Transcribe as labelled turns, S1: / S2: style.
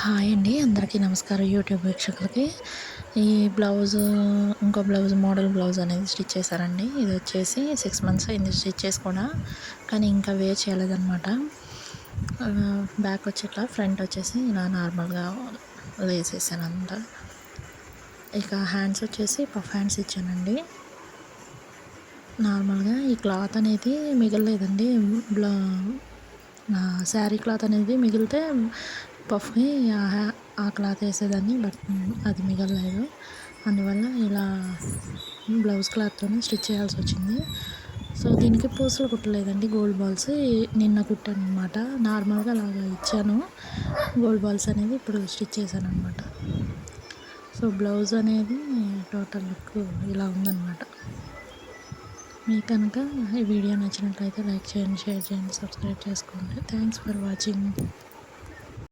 S1: Hi అండి. అందరికీ నమస్కారం యూట్యూబ్ వీక్షకులకి. ఈ బ్లౌజు ఇంకో బ్లౌజ్ మోడల్ బ్లౌజ్ అనేది స్టిచ్ చేశానండి. ఇది వచ్చేసి 6 మంత్స్ అయింది స్టిచ్ చేసి కూడా. కానీ ఇంకా వేర్ చేయలేదనమాట. బ్యాక్ వచ్చి ఇట్లా, ఫ్రంట్ వచ్చేసి ఇలా నార్మల్‌గా వేసేసానంట. ఇక హ్యాండ్స్ వచ్చేసి పఫ్ హ్యాండ్స్ ఇచ్చానండి. నార్మల్‌గా ఈ క్లాత్ అనేది మిగలలేదండి. బ్లా శారీ క్లాత్ అనేది మిగిలితే పఫ్‌కి ఆ క్లాత్ వేసేదాన్ని. బట్ అది మిగలలేదు. అందువల్ల ఇలా బ్లౌజ్ క్లాత్తోనే స్టిచ్ చేయాల్సి వచ్చింది. సో దీనికి పూసలు కుట్టలేదండి, గోల్డ్ బాల్స్ నిన్న కుట్టాననమాట. నార్మల్‌గా అలాగా ఇచ్చాను. గోల్డ్ బాల్స్ అనేది ఇప్పుడు స్టిచ్ చేశాననమాట. సో బ్లౌజ్ అనేది టోటల్ లుక్ ఇలా ఉందనమాట. మీకు కనుక ఈ వీడియో నచ్చినట్లయితే లైక్ చేయండి, షేర్ చేయండి, సబ్స్క్రైబ్ చేసుకోండి. Thanks for watching.